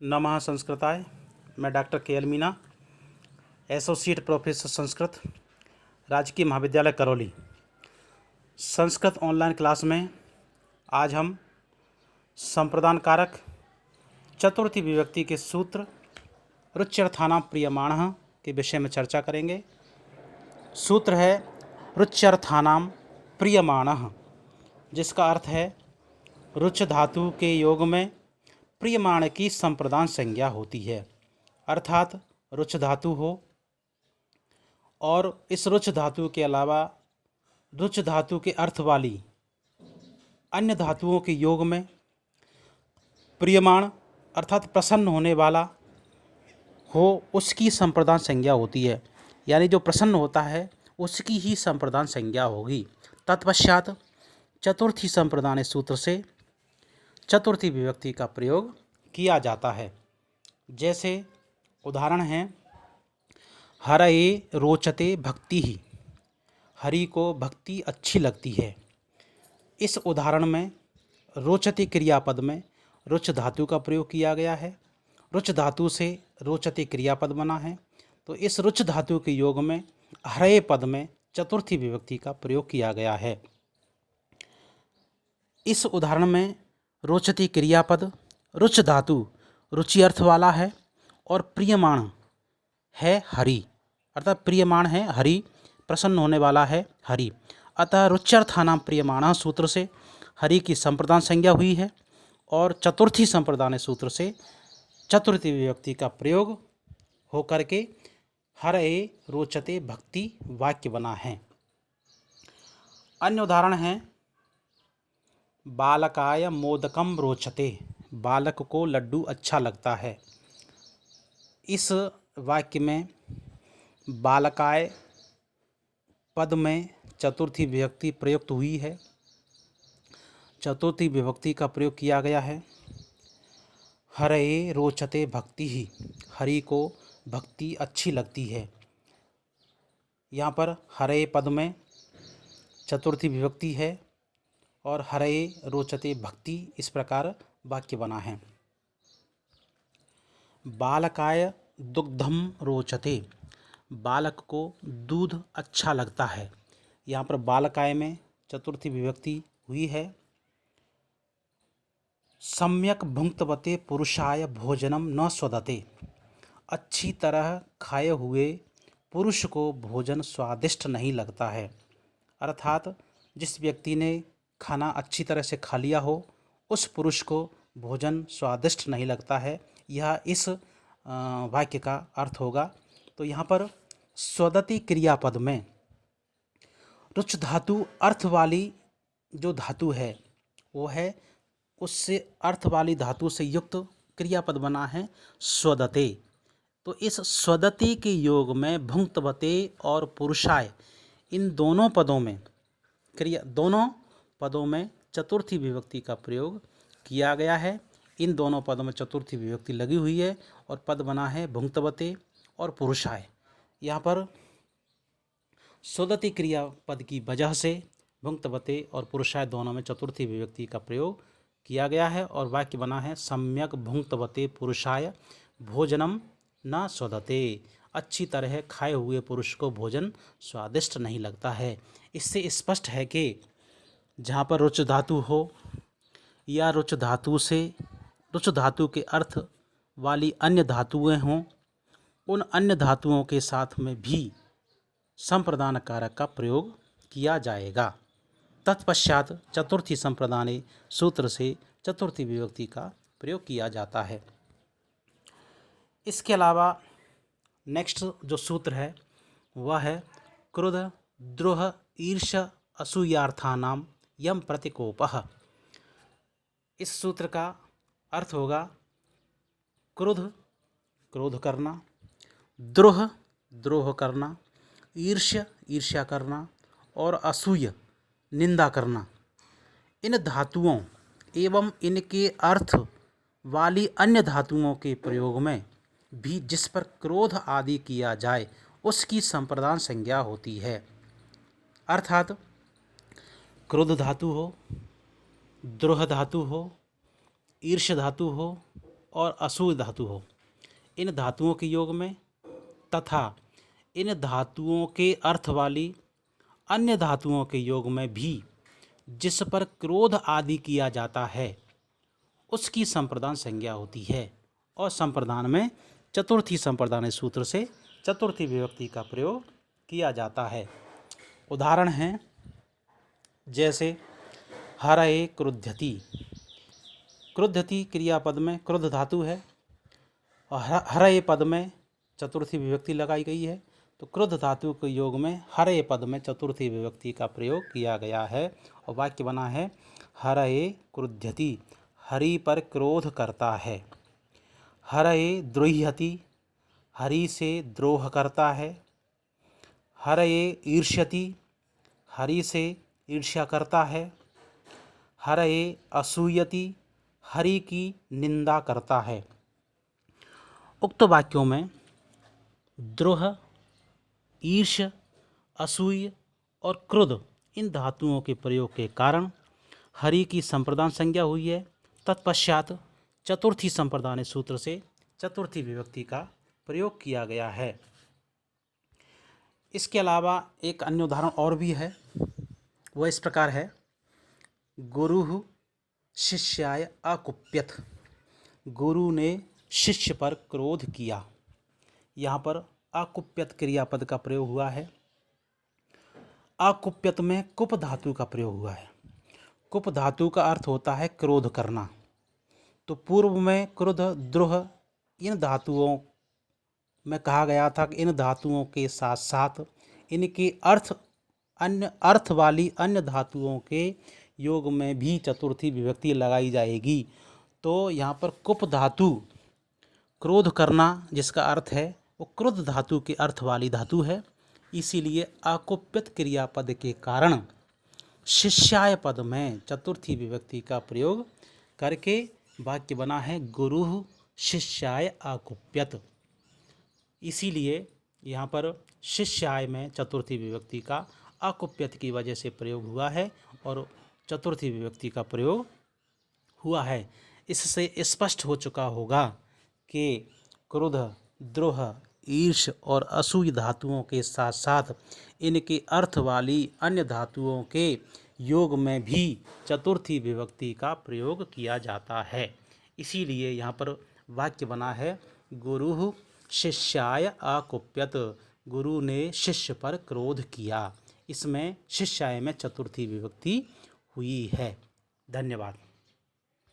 नमः संस्कृताय। मैं डॉक्टर के L Meena, associate professor Sanskrit, राजकीय महाविद्यालय करौली। संस्कृत ऑनलाइन क्लास में आज हम संप्रदान कारक चतुर्थी विभक्ति के सूत्र रुच्यर्थानां प्रीयमाणः के विषय में चर्चा करेंगे। सूत्र है रुच्यर्थानां प्रीयमाणः, जिसका अर्थ है रुच धातु के योग में प्रीयमाण की संप्रदान संज्ञा होती है। अर्थात रुच धातु हो और इस रुच धातु के अलावा रुच धातु के अर्थ वाली अन्य धातुओं के योग में प्रीयमाण अर्थात प्रसन्न होने वाला हो, उसकी संप्रदान संज्ञा होती है। यानी जो प्रसन्न होता है उसकी ही संप्रदान संज्ञा होगी। तत्पश्चात चतुर्थी संप्रदान सूत्र से चतुर्थी विभक्ति का प्रयोग किया जाता है। जैसे उदाहरण है, हरये रोचते भक्ति ही, हरि को भक्ति अच्छी लगती है। इस उदाहरण में रोचते क्रियापद में रुच धातु का प्रयोग किया गया है। रुच धातु से रोचते क्रियापद बना है, तो इस रुच धातु के योग में हरये पद में चतुर्थी विभक्ति का प्रयोग किया गया है। इस उदाहरण में रोचती क्रियापद रुच धातु रुचि अर्थ वाला है और प्रियमाण है हरि, अर्थात प्रियमाण है हरि, प्रसन्न होने वाला है हरि। अतः रुच्यर्थानां प्रीयमाणः सूत्र से हरि की संप्रदान संज्ञा हुई है और चतुर्थी संप्रदान सूत्र से चतुर्थी विभक्ति का प्रयोग होकर के हरये रोचते भक्ति वाक्य बना है। अन्य उदाहरण है, बालकाय मोदकम रोचते, बालक को लड्डू अच्छा लगता है। इस वाक्य में बालकाय पद में चतुर्थी विभक्ति प्रयुक्त हुई है, चतुर्थी विभक्ति का प्रयोग किया गया है। हरये रोचते भक्ति ही, हरि को भक्ति अच्छी लगती है। यहाँ पर हरये पद में चतुर्थी विभक्ति है और हरये रोचते भक्ति, इस प्रकार वाक्य बना है। बालकाय दुग्धम रोचते, बालक को दूध अच्छा लगता है। यहाँ पर बालकाय में चतुर्थी विभक्ति हुई है। सम्यक भुंक्तवते पुरुषाय भोजनम न स्वदते, अच्छी तरह खाए हुए पुरुष को भोजन स्वादिष्ट नहीं लगता है। अर्थात जिस व्यक्ति ने खाना अच्छी तरह से खा लिया हो उस पुरुष को भोजन स्वादिष्ट नहीं लगता है, यह इस वाक्य का अर्थ होगा। तो यहाँ पर स्वदति क्रियापद में रुच धातु अर्थ वाली जो धातु है वो है, उससे अर्थ वाली धातु से युक्त क्रियापद बना है स्वदते। तो इस स्वदति के योग में भुंक्तवते और पुरुषाय, इन दोनों पदों में चतुर्थी विभक्ति का प्रयोग किया गया है। इन दोनों पदों में चतुर्थी विभक्ति लगी हुई है और पद बना है भुंक्तवते और पुरुषाय। यहाँ पर स्वदति क्रियापद की वजह से भुंक्तवते और पुरुषाय दोनों में चतुर्थी विभक्ति का प्रयोग किया गया है और वाक्य बना है सम्यक भुंक्तवते पुरुषाय भोजनम न स्वदते, अच्छी तरह खाए हुए पुरुष को भोजन स्वादिष्ट नहीं लगता है। इससे स्पष्ट है कि जहाँ पर रुच धातु हो या रुच धातु के अर्थ वाली अन्य धातुएं हों, उन अन्य धातुओं के साथ में भी संप्रदान कारक का प्रयोग किया जाएगा। तत्पश्चात चतुर्थी संप्रदाने सूत्र से चतुर्थी विभक्ति का प्रयोग किया जाता है। इसके अलावा नेक्स्ट जो सूत्र है वह है क्रोध द्रोह ईर्ष असूयार्थानाम यम प्रतिकोपः। इस सूत्र का अर्थ होगा क्रोध करना, द्रोह करना, ईर्ष्या करना और असूय निंदा करना। इन धातुओं एवं इनके अर्थ वाली अन्य धातुओं के प्रयोग में भी जिस पर क्रोध आदि किया जाए उसकी संप्रदान संज्ञा होती है। अर्थात क्रोध धातु हो, द्रोह धातु हो, ईर्ष्य धातु हो और असूय धातु हो, इन धातुओं के योग में तथा इन धातुओं के अर्थ वाली अन्य धातुओं के योग में भी जिस पर क्रोध आदि किया जाता है उसकी संप्रदान संज्ञा होती है। और संप्रदान में चतुर्थी संप्रदान सूत्र से चतुर्थी विभक्ति का प्रयोग किया जाता है। उदाहरण हैं जैसे हरये क्रुध्यति। क्रुध्यति क्रियापद में क्रुद्ध धातु है और हरये पद में चतुर्थी विभक्ति लगाई गई है, तो क्रुद्ध धातु के योग में हरये पद में चतुर्थी विभक्ति का प्रयोग किया गया है और वाक्य बना है हरये क्रुध्यति, हरि पर क्रोध करता है। हरये द्रोह्यति, हरि से द्रोह करता है। हरये ईर्ष्यति, हरि से ईर्ष्या करता है। हरये असूयति, हरि की निंदा करता है। उक्त वाक्यों में द्रोह, ईर्ष्य, असूय और क्रोध इन धातुओं के प्रयोग के कारण हरि की संप्रदान संज्ञा हुई है। तत्पश्चात चतुर्थी संप्रदान सूत्र से चतुर्थी विभक्ति का प्रयोग किया गया है। इसके अलावा एक अन्य उदाहरण और भी है, वह इस प्रकार है गुरुः शिष्याय अकुप्यत। गुरु ने शिष्य पर क्रोध किया। यहाँ पर अकुप्यत क्रियापद का प्रयोग हुआ है। अकुप्यत में कुप धातु का प्रयोग हुआ है। कुप धातु का अर्थ होता है क्रोध करना। तो पूर्व में क्रोध, द्रोह इन धातुओं में कहा गया था कि इन धातुओं के साथ साथ इनके अन्य अर्थ वाली अन्य धातुओं के योग में भी चतुर्थी विभक्ति लगाई जाएगी। तो यहाँ पर कुप धातु क्रोध करना जिसका अर्थ है वो क्रुद्ध धातु के अर्थ वाली धातु है, इसीलिए अकुप्यत क्रियापद के कारण शिष्याय पद में चतुर्थी विभक्ति का प्रयोग करके वाक्य बना है गुरुः शिष्याय अकुप्यत। इसीलिए यहाँ पर शिष्याय में चतुर्थी विभक्ति का अकुप्यत की वजह से प्रयोग हुआ है और चतुर्थी विभक्ति का प्रयोग हुआ है। इससे स्पष्ट हो चुका होगा कि क्रोध, द्रोह, ईर्ष और असूय धातुओं के साथ साथ इनके अर्थ वाली अन्य धातुओं के योग में भी चतुर्थी विभक्ति का प्रयोग किया जाता है। इसीलिए यहाँ पर वाक्य बना है गुरुः शिष्याय अकुप्यत। गुरु ने शिष्य पर क्रोध किया। इसमें शिष्याय में चतुर्थी विभक्ति हुई है। धन्यवाद।